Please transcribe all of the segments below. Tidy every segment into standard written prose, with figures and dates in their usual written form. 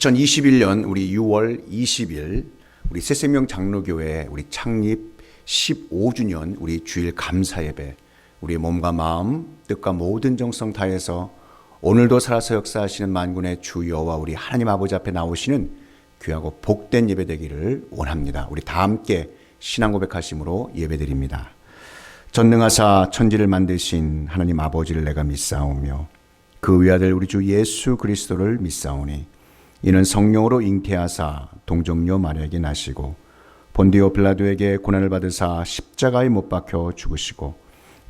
2021년 우리 6월 20일 우리 새생명 장로교회 우리 창립 15주년 우리 주일 감사 예배, 우리의 몸과 마음, 뜻과 모든 정성 다해서 오늘도 살아서 역사하시는 만군의 주 여호와 우리 하나님 아버지 앞에 나오시는 귀하고 복된 예배 되기를 원합니다. 우리 다 함께 신앙 고백하심으로 예배드립니다. 전능하사 천지를 만드신 하나님 아버지를 내가 믿사오며 그 외아들 우리 주 예수 그리스도를 믿사오니 이는 성령으로 잉태하사 동정녀 마리아에게 나시고 본디오 빌라도에게 고난을 받으사 십자가에 못 박혀 죽으시고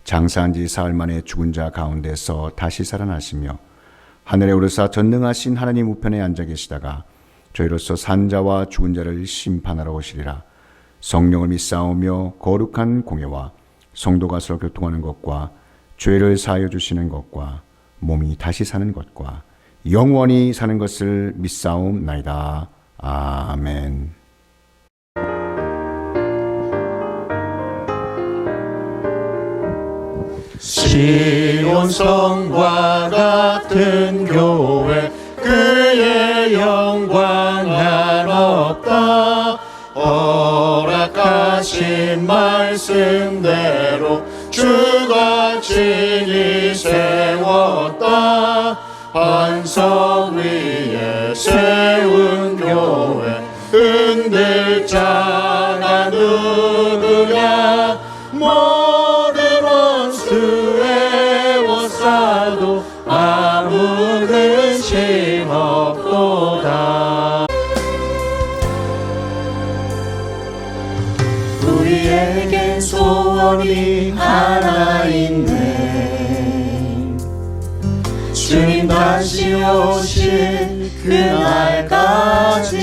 장사한 지 사흘 만에 죽은 자 가운데서 다시 살아나시며 하늘에 오르사 전능하신 하나님 우편에 앉아 계시다가 저희로서 산 자와 죽은 자를 심판하러 오시리라. 성령을 믿사오며 거룩한 공예와 성도가 서로 교통하는 것과 죄를 사하여 주시는 것과 몸이 다시 사는 것과 영원히 사는 것을 믿사옵나이다. 아멘. 시온성과 같은 교회 그의 영광 한없다. 허락하신 말씀대로 주가 친히 세웠다. 반석 위에 세운 교회 흔들 자가 누구냐. 모든 원수의 워싸도 아무 근심 없도다. 우리에겐 소원이 하나 있네. 주님 다시 오실 그날까지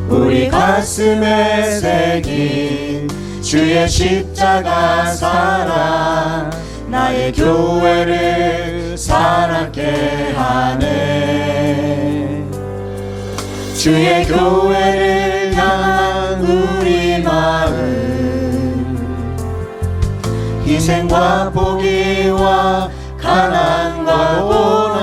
우리 가슴에 새긴 주의 십자가 사랑 나의 교회를 사랑케 하네. 주의 교회를 향한 우리 마음, 희생과 포기와 가난과 고난,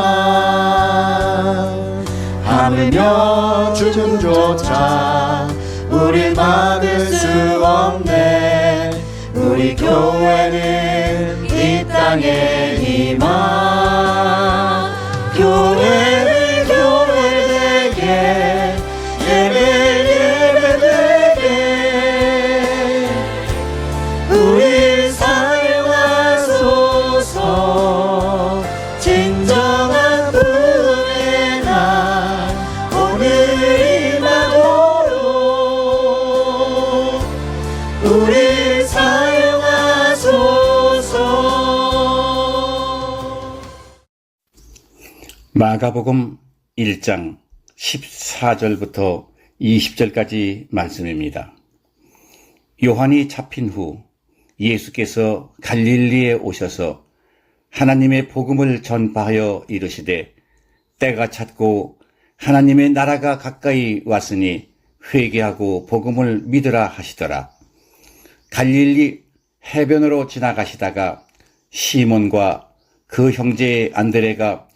하물며 죽음조차 우릴 막을 수 없네. 우리 교회는 이 땅에 임하. 교회를 교회되게, 예배를 예배되게 우릴 사용하소서. 진정한 부흥의 날 오늘 임하도록 우릴 사용하소서. 마가복음 1장 14절부터 20절까지 말씀입니다. 요한이 잡힌 후 예수께서 갈릴리에 오셔서 하나님의 복음을 전파하여 이르시되 때가 찼고 하나님의 나라가 가까이 왔으니 회개하고 복음을 믿으라 하시더라. 갈릴리 해변으로 지나가시다가 시몬과 그 형제 안드레가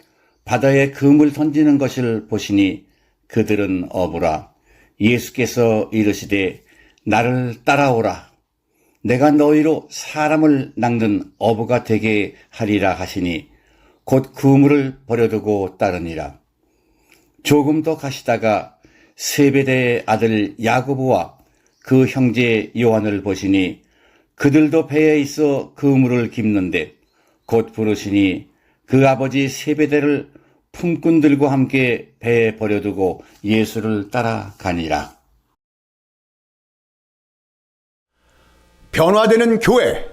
바다에 금을 던지는 것을 보시니 그들은 어부라. 예수께서 이르시되 나를 따라오라. 내가 너희로 사람을 낚는 어부가 되게 하리라 하시니 곧 그물을 버려두고 따르니라. 조금 더 가시다가 세베대의 아들 야고보와 그 형제 요한을 보시니 그들도 배에 있어 그물을 깁는데 곧 부르시니 그 아버지 세베대를 품꾼들과 함께 배에 버려두고 예수를 따라가니라. 변화되는 교회,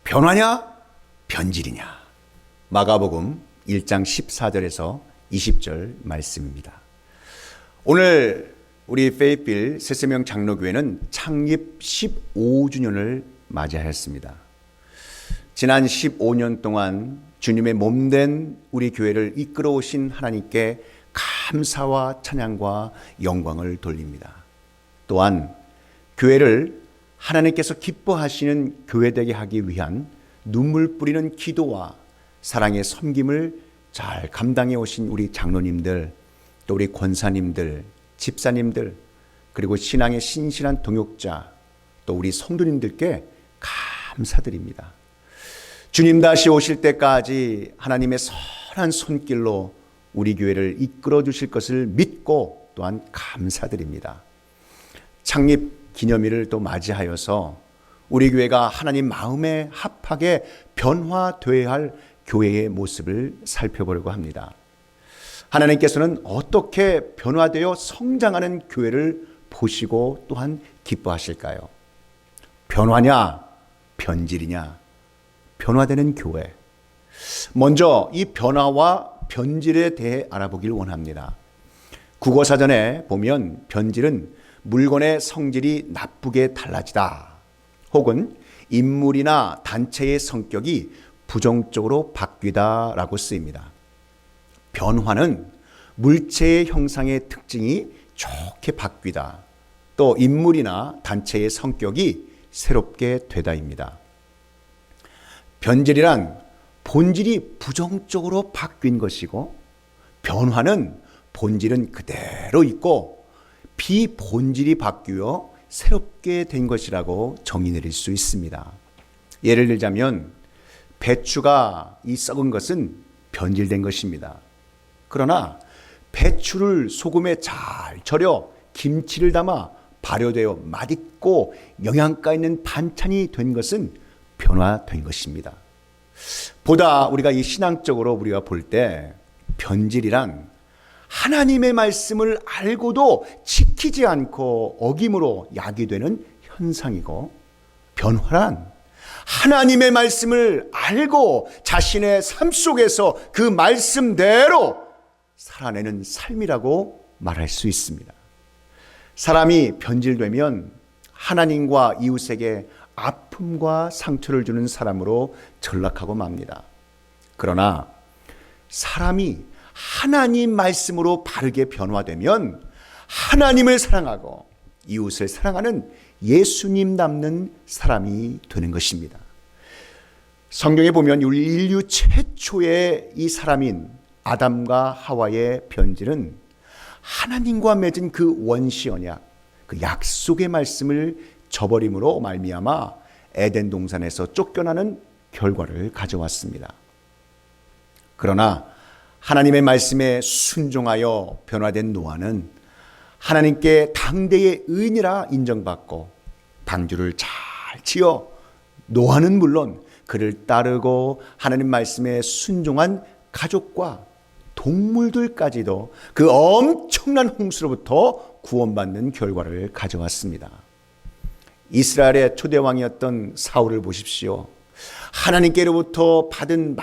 변화냐 변질이냐. 마가복음 1장 14절에서 20절 말씀입니다. 오늘 우리 페이필 새생명 장로교회는 창립 15주년을 맞이하였습니다. 지난 15년 동안 주님의 몸된 우리 교회를 이끌어 오신 하나님께 감사와 찬양과 영광을 돌립니다. 또한 교회를 하나님께서 기뻐하시는 교회되게 하기 위한 눈물 뿌리는 기도와 사랑의 섬김을 잘 감당해 오신 우리 장로님들, 또 우리 권사님들, 집사님들, 그리고 신앙의 신실한 동역자, 또 우리 성도님들께 감사드립니다. 주님 다시 오실 때까지 하나님의 선한 손길로 우리 교회를 이끌어 주실 것을 믿고 또한 감사드립니다. 창립 기념일을 또 맞이하여서 우리 교회가 하나님 마음에 합하게 변화되어야 할 교회의 모습을 살펴보려고 합니다. 하나님께서는 어떻게 변화되어 성장하는 교회를 보시고 또한 기뻐하실까요? 변화냐, 변질이냐? 변화되는 교회. 먼저 이 변화와 변질에 대해 알아보길 원합니다. 국어사전에 보면 변질은 물건의 성질이 나쁘게 달라지다, 혹은 인물이나 단체의 성격이 부정적으로 바뀌다라고 쓰입니다. 변화는 물체의 형상의 특징이 좋게 바뀌다, 또 인물이나 단체의 성격이 새롭게 되다입니다. 변질이란 본질이 부정적으로 바뀐 것이고, 변화는 본질은 그대로 있고 비본질이 바뀌어 새롭게 된 것이라고 정의 내릴 수 있습니다. 예를 들자면 배추가 이 썩은 것은 변질된 것입니다. 그러나 배추를 소금에 잘 절여 김치를 담아 발효되어 맛있고 영양가 있는 반찬이 된 것은 변화된 것입니다. 보다 우리가 이 신앙적으로 우리가 볼 때 변질이란 하나님의 말씀을 알고도 지키지 않고 어김으로 약이 되는 현상이고, 변화란 하나님의 말씀을 알고 자신의 삶 속에서 그 말씀대로 살아내는 삶이라고 말할 수 있습니다. 사람이 변질되면 하나님과 이웃에게 아픔과 상처를 주는 사람으로 전락하고 맙니다. 그러나 사람이 하나님 말씀으로 바르게 변화되면 하나님을 사랑하고 이웃을 사랑하는 예수님 닮는 사람이 되는 것입니다. 성경에 보면 우리 인류 최초의 이 사람인 아담과 하와의 변질은 하나님과 맺은 그 원시 언약, 그 약속의 말씀을 저버림으로 말미암아 에덴 동산에서 쫓겨나는 결과를 가져왔습니다. 그러나 하나님의 말씀에 순종하여 변화된 노아는 하나님께 당대의 의인이라 인정받고 방주를 잘 지어 노아는 물론 그를 따르고 하나님 말씀에 순종한 가족과 동물들까지도 그 엄청난 홍수로부터 구원받는 결과를 가져왔습니다. 이스라엘의 초대왕이었던 사울을 보십시오. 하나님께로부터 받은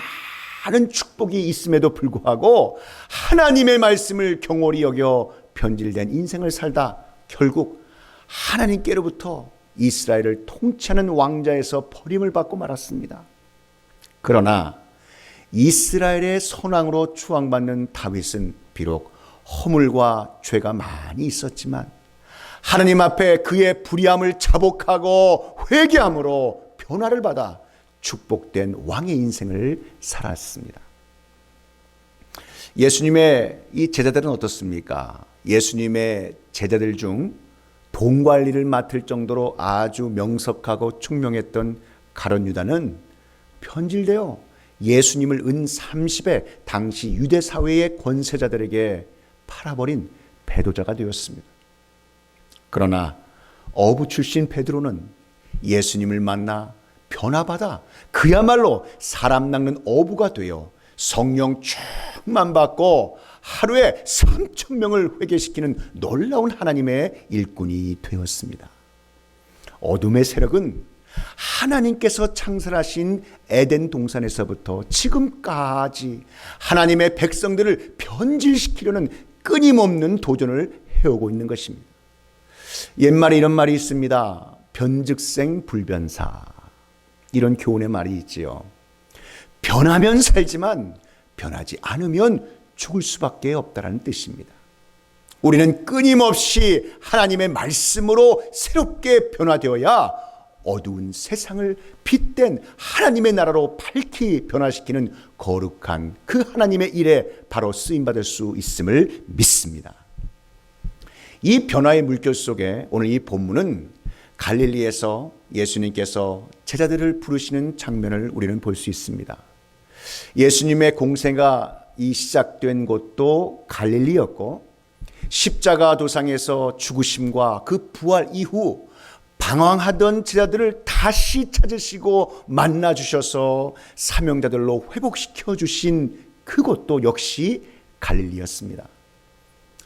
많은 축복이 있음에도 불구하고 하나님의 말씀을 경홀히 여겨 변질된 인생을 살다 결국 하나님께로부터 이스라엘을 통치하는 왕자에서 버림을 받고 말았습니다. 그러나 이스라엘의 선왕으로 추앙받는 다윗은 비록 허물과 죄가 많이 있었지만 하나님 앞에 그의 불의함을 자복하고 회개함으로 변화를 받아 축복된 왕의 인생을 살았습니다. 예수님의 이 제자들은 어떻습니까? 예수님의 제자들 중 봉관리를 맡을 정도로 아주 명석하고 총명했던 가룟 유다는 변질되어 예수님을 은 30에 당시 유대 사회의 권세자들에게 팔아버린 배도자가 되었습니다. 그러나 어부 출신 베드로는 예수님을 만나 변화받아 그야말로 사람 낚는 어부가 되어 성령 충만 받고 하루에 3,000명을 회개시키는 놀라운 하나님의 일꾼이 되었습니다. 어둠의 세력은 하나님께서 창설하신 에덴 동산에서부터 지금까지 하나님의 백성들을 변질시키려는 끊임없는 도전을 해오고 있는 것입니다. 옛말에 이런 말이 있습니다. 변즉생 불변사. 이런 교훈의 말이 있지요. 변하면 살지만 변하지 않으면 죽을 수밖에 없다는 뜻입니다. 우리는 끊임없이 하나님의 말씀으로 새롭게 변화되어야 어두운 세상을 빛된 하나님의 나라로 밝히 변화시키는 거룩한 그 하나님의 일에 바로 쓰임받을 수 있음을 믿습니다. 이 변화의 물결 속에 오늘 이 본문은 갈릴리에서 예수님께서 제자들을 부르시는 장면을 우리는 볼 수 있습니다. 예수님의 공생가 이 시작된 곳도 갈릴리였고, 십자가 도상에서 죽으심과 그 부활 이후 방황하던 제자들을 다시 찾으시고 만나 주셔서 사명자들로 회복시켜 주신 그곳도 역시 갈릴리였습니다.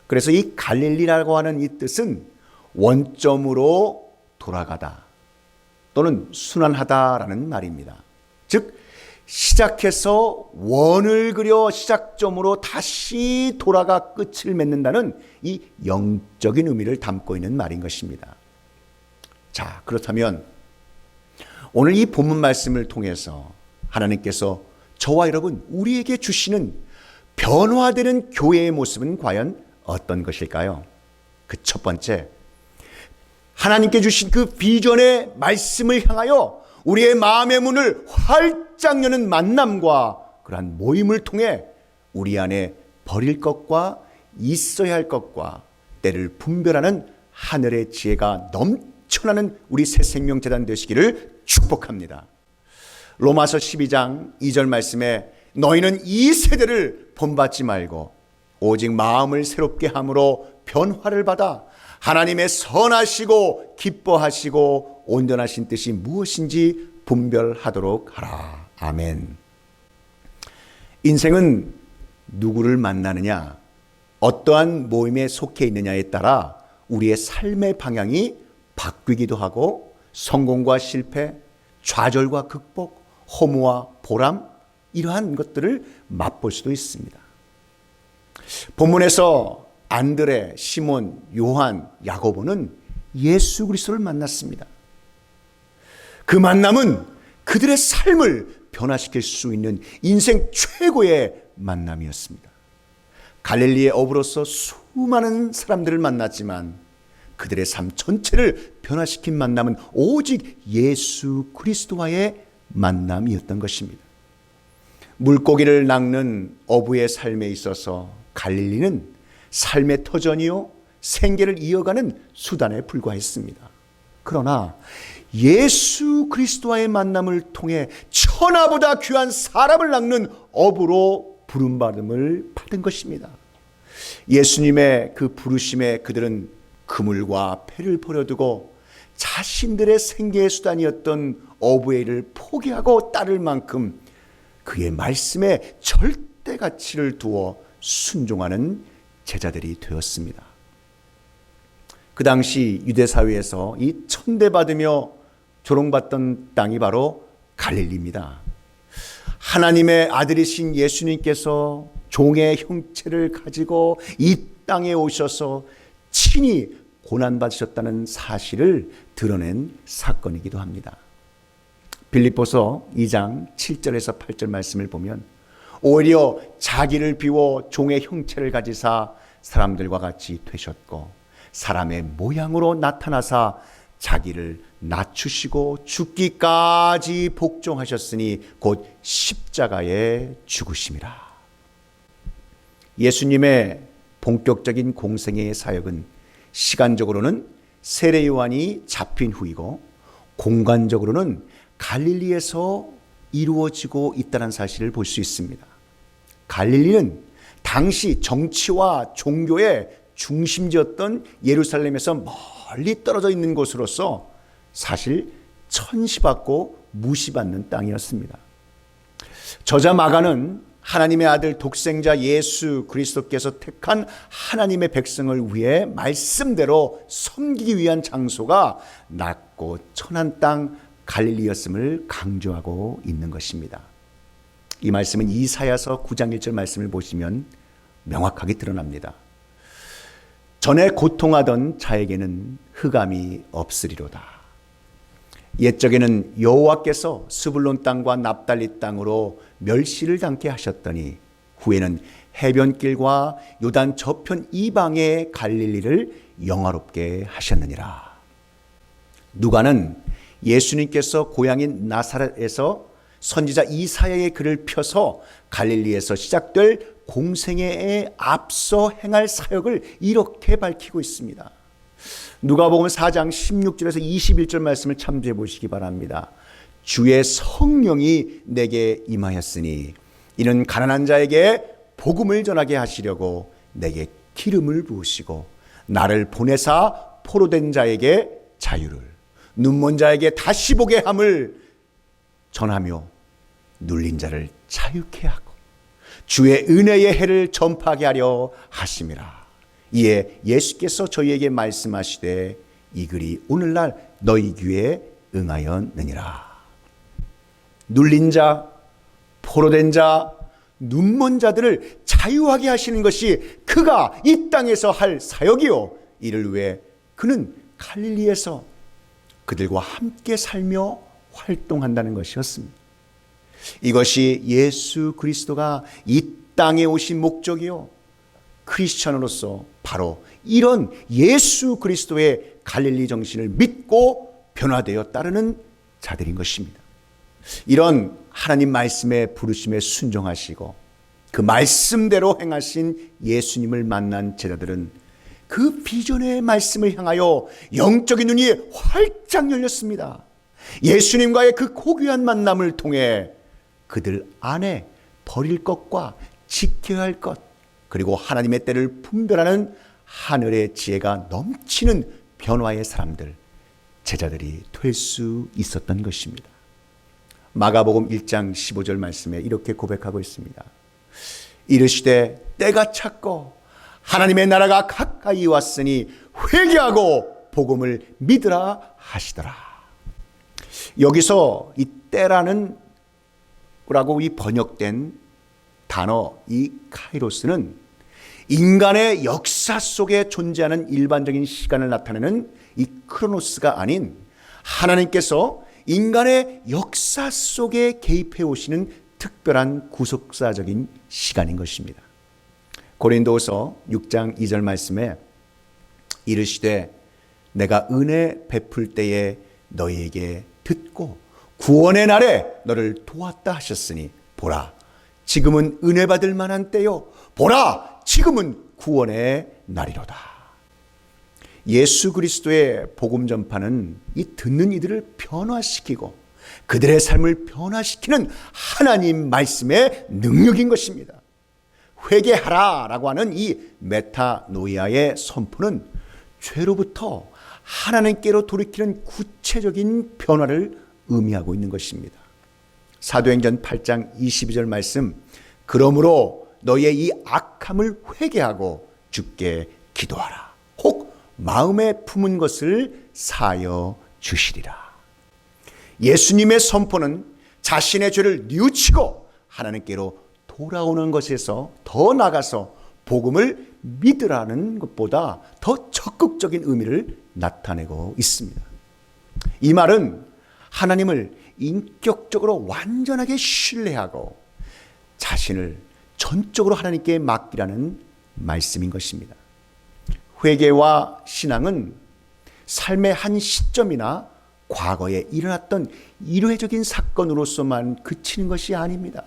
그래서 이 갈릴리라고 하는 이 뜻은 원점으로 돌아가다 또는 순환하다라는 말입니다. 즉 시작해서 원을 그려 시작점으로 다시 돌아가 끝을 맺는다는 이 영적인 의미를 담고 있는 말인 것입니다. 자, 그렇다면 오늘 이 본문 말씀을 통해서 하나님께서 저와 여러분 우리에게 주시는 변화되는 교회의 모습은 과연 어떤 것일까요? 그 첫 번째, 하나님께 주신 그 비전의 말씀을 향하여 우리의 마음의 문을 활짝 여는 만남과 그러한 모임을 통해 우리 안에 버릴 것과 있어야 할 것과 때를 분별하는 하늘의 지혜가 넘쳐나는 우리 새생명재단 되시기를 축복합니다. 로마서 12장 2절 말씀에 너희는 이 세대를 본받지 말고 오직 마음을 새롭게 함으로 변화를 받아 하나님의 선하시고 기뻐하시고 온전하신 뜻이 무엇인지 분별하도록 하라. 아멘. 인생은 누구를 만나느냐, 어떠한 모임에 속해 있느냐에 따라 우리의 삶의 방향이 바뀌기도 하고 성공과 실패, 좌절과 극복, 허무와 보람, 이러한 것들을 맛볼 수도 있습니다. 본문에서 안드레, 시몬, 요한, 야고보는 예수 그리스도를 만났습니다. 그 만남은 그들의 삶을 변화시킬 수 있는 인생 최고의 만남이었습니다. 갈릴리의 어부로서 수많은 사람들을 만났지만 그들의 삶 전체를 변화시킨 만남은 오직 예수 그리스도와의 만남이었던 것입니다. 물고기를 낚는 어부의 삶에 있어서 갈릴리는 삶의 터전이요 생계를 이어가는 수단에 불과했습니다. 그러나 예수 그리스도와의 만남을 통해 천하보다 귀한 사람을 낚는 어부로 부름받음을 받은 것입니다. 예수님의 그 부르심에 그들은 그물과 배를 버려두고 자신들의 생계의 수단이었던 어부의 일을 포기하고 따를 만큼 그의 말씀에 절대 가치를 두어 순종하는 제자들이 되었습니다. 그 당시 유대 사회에서 이 천대받으며 조롱받던 땅이 바로 갈릴리입니다. 하나님의 아들이신 예수님께서 종의 형체를 가지고 이 땅에 오셔서 친히 고난받으셨다는 사실을 드러낸 사건이기도 합니다. 빌립보서 2장 7절에서 8절 말씀을 보면 오히려 자기를 비워 종의 형체를 가지사 사람들과 같이 되셨고 사람의 모양으로 나타나사 자기를 낮추시고 죽기까지 복종하셨으니 곧 십자가에 죽으심이라. 예수님의 본격적인 공생애의 사역은 시간적으로는 세례 요한이 잡힌 후이고 공간적으로는 갈릴리에서 이루어지고 있다는 사실을 볼 수 있습니다. 갈릴리는 당시 정치와 종교의 중심지였던 예루살렘에서 멀리 떨어져 있는 곳으로서 사실 천시받고 무시받는 땅이었습니다. 저자 마가는 하나님의 아들 독생자 예수 그리스도께서 택한 하나님의 백성을 위해 말씀대로 섬기기 위한 장소가 낮고 천한 땅 갈릴리였음을 강조하고 있는 것입니다. 이 말씀은 이사야서 9장 1절 말씀을 보시면 명확하게 드러납니다. 전에 고통하던 자에게는 흑암이 없으리로다. 옛적에는 여호와께서 스불론 땅과 납달리 땅으로 멸시를 당케 하셨더니 후에는 해변길과 요단 저편 이방의 갈릴리를 영화롭게 하셨느니라. 누가는 예수님께서 고향인 나사렛에서 선지자 이사야의 글을 펴서 갈릴리에서 시작될 공생애에 앞서 행할 사역을 이렇게 밝히고 있습니다. 누가복음 4장 16절에서 21절 말씀을 참조해 보시기 바랍니다. 주의 성령이 내게 임하였으니 이는 가난한 자에게 복음을 전하게 하시려고 내게 기름을 부으시고 나를 보내사 포로된 자에게 자유를, 눈먼 자에게 다시 보게 함을 전하며 눌린 자를 자유케 하고 주의 은혜의 해를 전파하게 하려 하심이라. 이에 예수께서 저희에게 말씀하시되 이 글이 오늘날 너희 귀에 응하였느니라. 눌린 자, 포로된 자, 눈먼 자들을 자유하게 하시는 것이 그가 이 땅에서 할 사역이요, 이를 위해 그는 갈릴리에서 그들과 함께 살며 활동한다는 것이었습니다. 이것이 예수 그리스도가 이 땅에 오신 목적이요, 크리스천으로서 바로 이런 예수 그리스도의 갈릴리 정신을 믿고 변화되어 따르는 자들인 것입니다. 이런 하나님 말씀의 부르심에 순종하시고 그 말씀대로 행하신 예수님을 만난 제자들은 그 비전의 말씀을 향하여 영적인 눈이 활짝 열렸습니다. 예수님과의 그 고귀한 만남을 통해 그들 안에 버릴 것과 지켜야 할 것, 그리고 하나님의 때를 분별하는 하늘의 지혜가 넘치는 변화의 사람들, 제자들이 될 수 있었던 것입니다. 마가복음 1장 15절 말씀에 이렇게 고백하고 있습니다. 이르시되 때가 찼고 하나님의 나라가 가까이 왔으니 회개하고 복음을 믿으라 하시더라. 여기서 이 때라는 라고 이 번역된 단어, 이 카이로스는 인간의 역사 속에 존재하는 일반적인 시간을 나타내는 이 크로노스가 아닌 하나님께서 인간의 역사 속에 개입해 오시는 특별한 구속사적인 시간인 것입니다. 고린도후서 6장 2절 말씀에 이르시되 내가 은혜 베풀 때에 너희에게 듣고 구원의 날에 너를 도왔다 하셨으니 보라 지금은 은혜 받을 만한 때요 보라 지금은 구원의 날이로다. 예수 그리스도의 복음 전파는 이 듣는 이들을 변화시키고 그들의 삶을 변화시키는 하나님 말씀의 능력인 것입니다. 회개하라 라고 하는 이 메타노이아의 선포는 죄로부터 하나님께로 돌이키는 구체적인 변화를 의미하고 있는 것입니다. 사도행전 8장 22절 말씀, 그러므로 너희의 이 악함을 회개하고 주께 기도하라. 혹 마음에 품은 것을 사하여 주시리라. 예수님의 선포는 자신의 죄를 뉘우치고 하나님께로 돌아오는 것에서 더 나아가서 복음을 믿으라는 것보다 더 적극적인 의미를 나타내고 있습니다. 이 말은 하나님을 인격적으로 완전하게 신뢰하고 자신을 전적으로 하나님께 맡기라는 말씀인 것입니다. 회개와 신앙은 삶의 한 시점이나 과거에 일어났던 일회적인 사건으로서만 그치는 것이 아닙니다.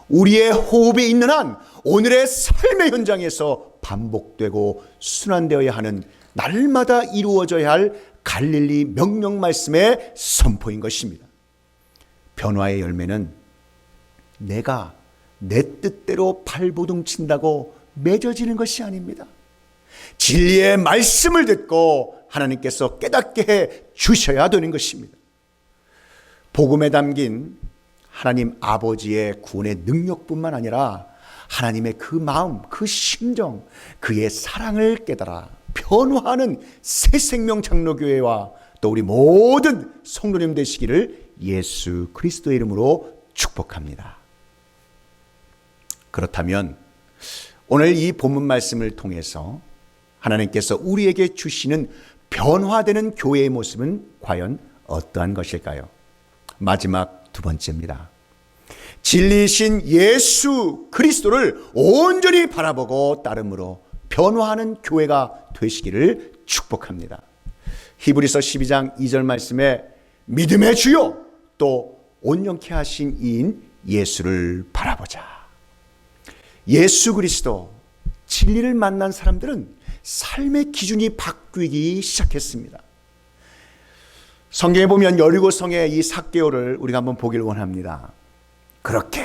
우리의 호흡이 있는 한 오늘의 삶의 현장에서 반복되고 순환되어야 하는 날마다 이루어져야 할 갈릴리 명령 말씀의 선포인 것입니다. 변화의 열매는 내가 내 뜻대로 발버둥 친다고 맺어지는 것이 아닙니다. 진리의 말씀을 듣고 하나님께서 깨닫게 해 주셔야 되는 것입니다. 복음에 담긴 하나님 아버지의 구원의 능력뿐만 아니라 하나님의 그 마음, 그 심정, 그의 사랑을 깨달아 변화하는 새생명 장로교회와 또 우리 모든 성도님 되시기를 예수 그리스도의 이름으로 축복합니다. 그렇다면 오늘 이 본문 말씀을 통해서 하나님께서 우리에게 주시는 변화되는 교회의 모습은 과연 어떠한 것일까요? 마지막 두 번째입니다. 진리이신 예수 그리스도를 온전히 바라보고 따름으로 변화하는 교회가 되시기를 축복합니다. 히브리서 12장 2절 말씀에 믿음의 주요 또 온전케 하신 이인 예수를 바라보자. 예수 그리스도 진리를 만난 사람들은 삶의 기준이 바뀌기 시작했습니다. 성경에 보면 여리고성의 이 삭개오를 우리가 한번 보길 원합니다. 그렇게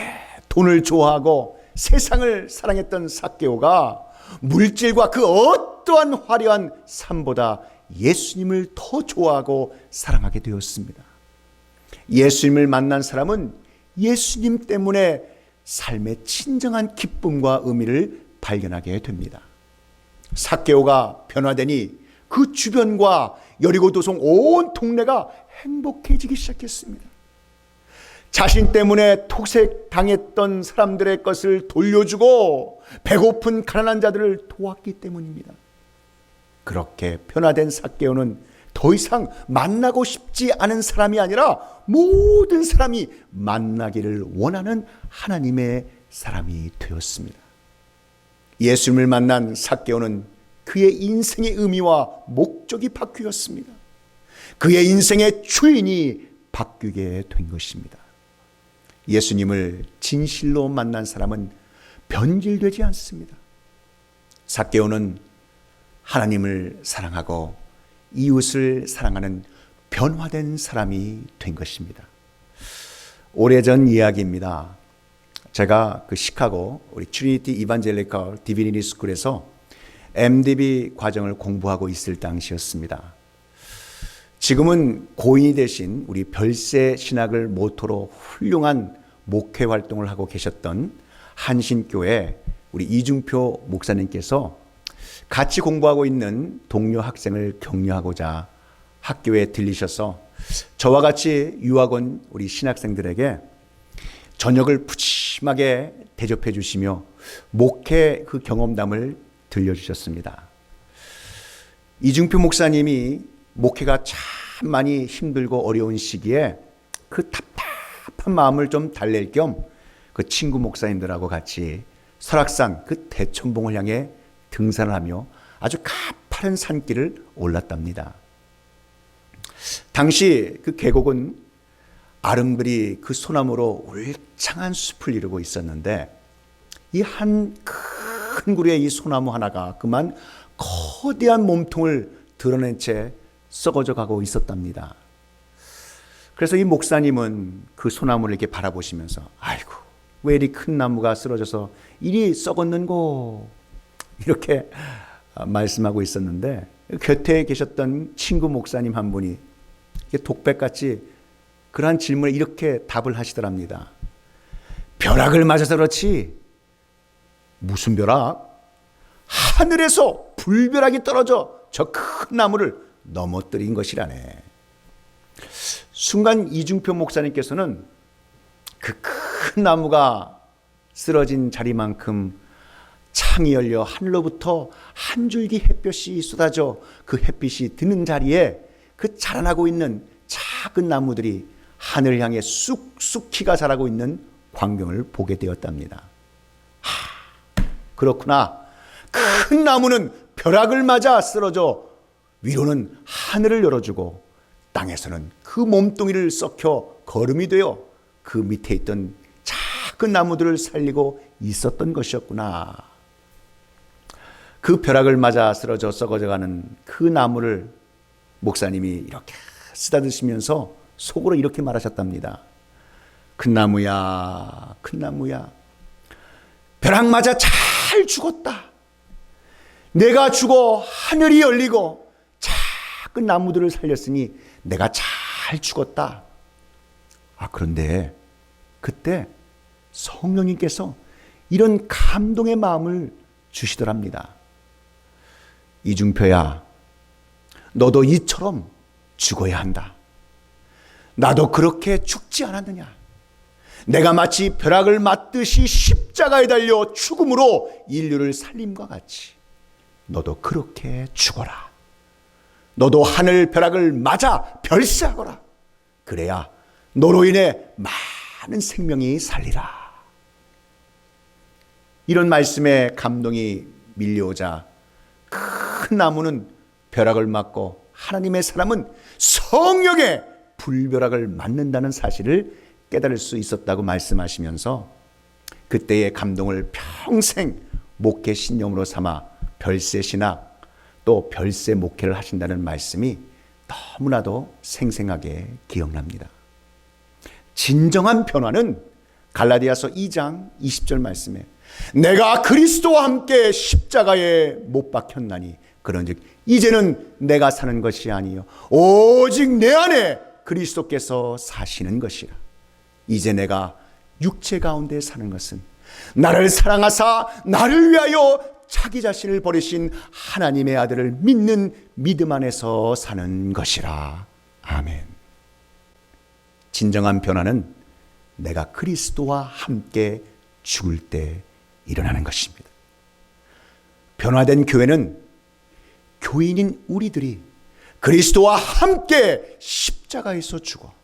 돈을 좋아하고 세상을 사랑했던 삭개오가 물질과 그 어떠한 화려한 삶보다 예수님을 더 좋아하고 사랑하게 되었습니다. 예수님을 만난 사람은 예수님 때문에 삶의 진정한 기쁨과 의미를 발견하게 됩니다. 삭개오가 변화되니 그 주변과 여리고 도성 온 동네가 행복해지기 시작했습니다. 자신 때문에 토색당했던 사람들의 것을 돌려주고 배고픈 가난한 자들을 도왔기 때문입니다. 그렇게 변화된 삭개오는 더 이상 만나고 싶지 않은 사람이 아니라 모든 사람이 만나기를 원하는 하나님의 사람이 되었습니다. 예수님을 만난 삭개오는 그의 인생의 의미와 목적이 바뀌었습니다. 그의 인생의 주인이 바뀌게 된 것입니다. 예수님을 진실로 만난 사람은 변질되지 않습니다. 삭개오는 하나님을 사랑하고 이웃을 사랑하는 변화된 사람이 된 것입니다. 오래전 이야기입니다. 제가 그 시카고 우리 트리니티 이반젤리컬 디비니티 스쿨에서 MDB 과정을 공부하고 있을 당시였습니다. 지금은 고인이 되신 우리 별세 신학을 모토로 훌륭한 목회 활동을 하고 계셨던 한신교회 우리 이중표 목사님께서 같이 공부하고 있는 동료 학생을 격려하고자 학교에 들리셔서 저와 같이 유학 온 우리 신학생들에게 저녁을 푸짐하게 대접해 주시며 목회 그 경험담을 들려주셨습니다. 이중표 목사님이 목회가 참 많이 힘들고 어려운 시기에 그 답답한 마음을 좀 달랠 겸 그 친구 목사님들하고 같이 설악산 그 대천봉을 향해 등산을 하며 아주 가파른 산길을 올랐답니다. 당시 그 계곡은 아름드리 그 소나무로 울창한 숲을 이루고 있었는데 이 한 큰 그루의 이 소나무 하나가 그만 거대한 몸통을 드러낸 채 썩어져 가고 있었답니다. 그래서 이 목사님은 그 소나무를 이렇게 바라보시면서 아이고 왜 이리 큰 나무가 쓰러져서 이리 썩었는고 이렇게 말씀하고 있었는데 곁에 계셨던 친구 목사님 한 분이 독백같이 그러한 질문에 이렇게 답을 하시더랍니다. 벼락을 맞아서 그렇지. 무슨 벼락? 하늘에서 불벼락이 떨어져 저 큰 나무를 넘어뜨린 것이라네. 순간 이중표 목사님께서는 그 큰 나무가 쓰러진 자리만큼 창이 열려 하늘로부터 한 줄기 햇볕이 쏟아져 그 햇빛이 드는 자리에 그 자라나고 있는 작은 나무들이 하늘을 향해 쑥쑥히가 자라고 있는 광경을 보게 되었답니다. 그렇구나. 큰 나무는 벼락을 맞아 쓰러져 위로는 하늘을 열어주고 땅에서는 그 몸뚱이를 썩혀 거름이 되어 그 밑에 있던 작은 나무들을 살리고 있었던 것이었구나. 그 벼락을 맞아 쓰러져 썩어져가는 그 나무를 목사님이 이렇게 쓰다드시면서 속으로 이렇게 말하셨답니다. 큰 나무야, 큰 나무야. 벼락 맞아 잘 죽었다. 내가 죽어 하늘이 열리고 작은 나무들을 살렸으니 내가 잘 죽었다. 그런데 그때 성령님께서 이런 감동의 마음을 주시더랍니다. 이중표야, 너도 이처럼 죽어야 한다. 나도 그렇게 죽지 않았느냐. 내가 마치 벼락을 맞듯이 십자가에 달려 죽음으로 인류를 살림과 같이 너도 그렇게 죽어라. 너도 하늘 벼락을 맞아 별세하거라. 그래야 너로 인해 많은 생명이 살리라. 이런 말씀에 감동이 밀려오자 큰 나무는 벼락을 맞고 하나님의 사람은 성령에 불벼락을 맞는다는 사실을 깨달을 수 있었다고 말씀하시면서 그때의 감동을 평생 목회 신념으로 삼아 별세 신학 또 별세 목회를 하신다는 말씀이 너무나도 생생하게 기억납니다. 진정한 변화는 갈라디아서 2장 20절 말씀에 내가 그리스도와 함께 십자가에 못 박혔나니 그런즉 이제는 내가 사는 것이 아니요 오직 내 안에 그리스도께서 사시는 것이라. 이제 내가 육체 가운데 사는 것은 나를 사랑하사 나를 위하여 자기 자신을 버리신 하나님의 아들을 믿는 믿음 안에서 사는 것이라. 아멘. 진정한 변화는 내가 그리스도와 함께 죽을 때 일어나는 것입니다. 변화된 교회는 교인인 우리들이 그리스도와 함께 십자가에서 죽어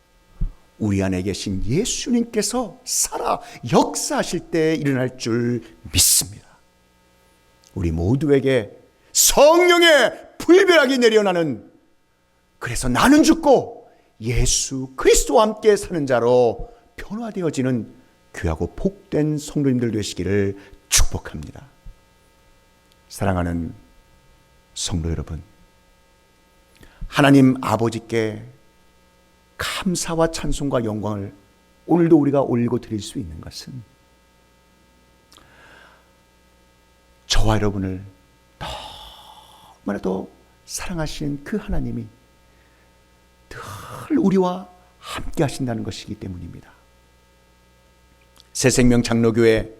우리 안에 계신 예수님께서 살아 역사하실 때 일어날 줄 믿습니다. 우리 모두에게 성령의 불벼락이 내려나는, 그래서 나는 죽고 예수 그리스도와 함께 사는 자로 변화되어지는 귀하고 복된 성도님들 되시기를 축복합니다. 사랑하는 성도 여러분, 하나님 아버지께 감사와 찬송과 영광을 오늘도 우리가 올리고 드릴 수 있는 것은 저와 여러분을 너무나도 사랑하시는 그 하나님이 늘 우리와 함께 하신다는 것이기 때문입니다. 새생명 장로교회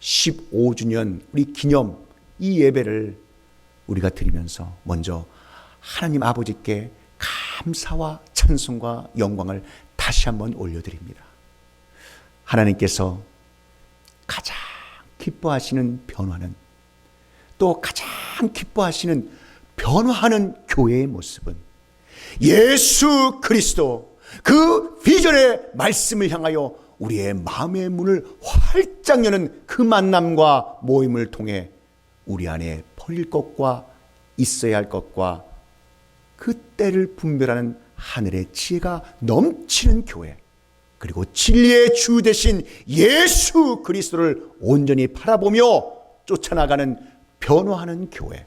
15주년 우리 기념 이 예배를 우리가 드리면서 먼저 하나님 아버지께 감사와 찬송과 영광을 다시 한번 올려드립니다. 하나님께서 가장 기뻐하시는 변화는, 또 가장 기뻐하시는 변화하는 교회의 모습은 예수 그리스도 그 비전의 말씀을 향하여 우리의 마음의 문을 활짝 여는 그 만남과 모임을 통해 우리 안에 버릴 것과 있어야 할 것과 그 때를 분별하는 하늘의 지혜가 넘치는 교회, 그리고 진리의 주 되신 예수 그리스도를 온전히 바라보며 쫓아나가는 변화하는 교회,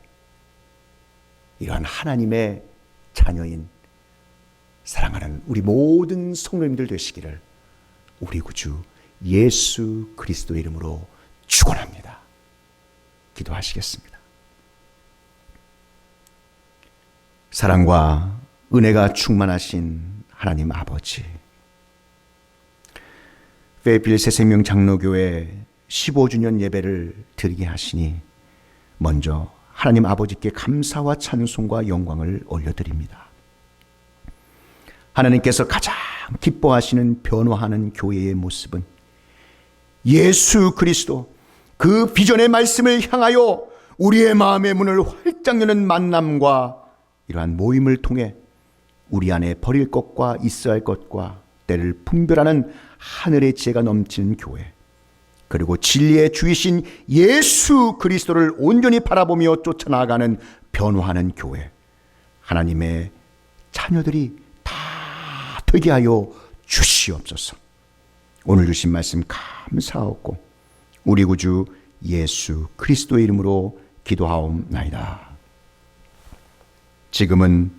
이러한 하나님의 자녀인 사랑하는 우리 모든 성도님들 되시기를 우리 구주 예수 그리스도 이름으로 축원합니다. 기도하시겠습니다. 사랑과 은혜가 충만하신 하나님 아버지, 페이필 새생명 장로교회 15주년 예배를 드리게 하시니 먼저 하나님 아버지께 감사와 찬송과 영광을 올려드립니다. 하나님께서 가장 기뻐하시는 변화하는 교회의 모습은 예수 그리스도 그 비전의 말씀을 향하여 우리의 마음의 문을 활짝 여는 만남과 이러한 모임을 통해 우리 안에 버릴 것과 있어야 할 것과 때를 분별하는 하늘의 지혜가 넘치는 교회, 그리고 진리의 주이신 예수 그리스도를 온전히 바라보며 쫓아나가는 변화하는 교회, 하나님의 자녀들이 다 되게 하여 주시옵소서. 오늘 주신 말씀 감사하옵고 우리 구주 예수 그리스도의 이름으로 기도하옵나이다. 지금은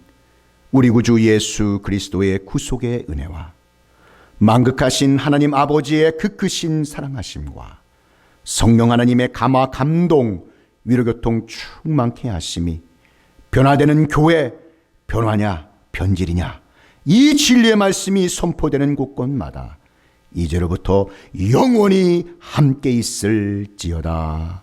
우리 구주 예수 그리스도의 구속의 은혜와 만극하신 하나님 아버지의 그 크신 사랑하심과 성령 하나님의 감화 감동 위로교통 충만케 하심이 변화되는 교회, 변화냐 변질이냐 이 진리의 말씀이 선포되는 곳곳마다 이제로부터 영원히 함께 있을지어다.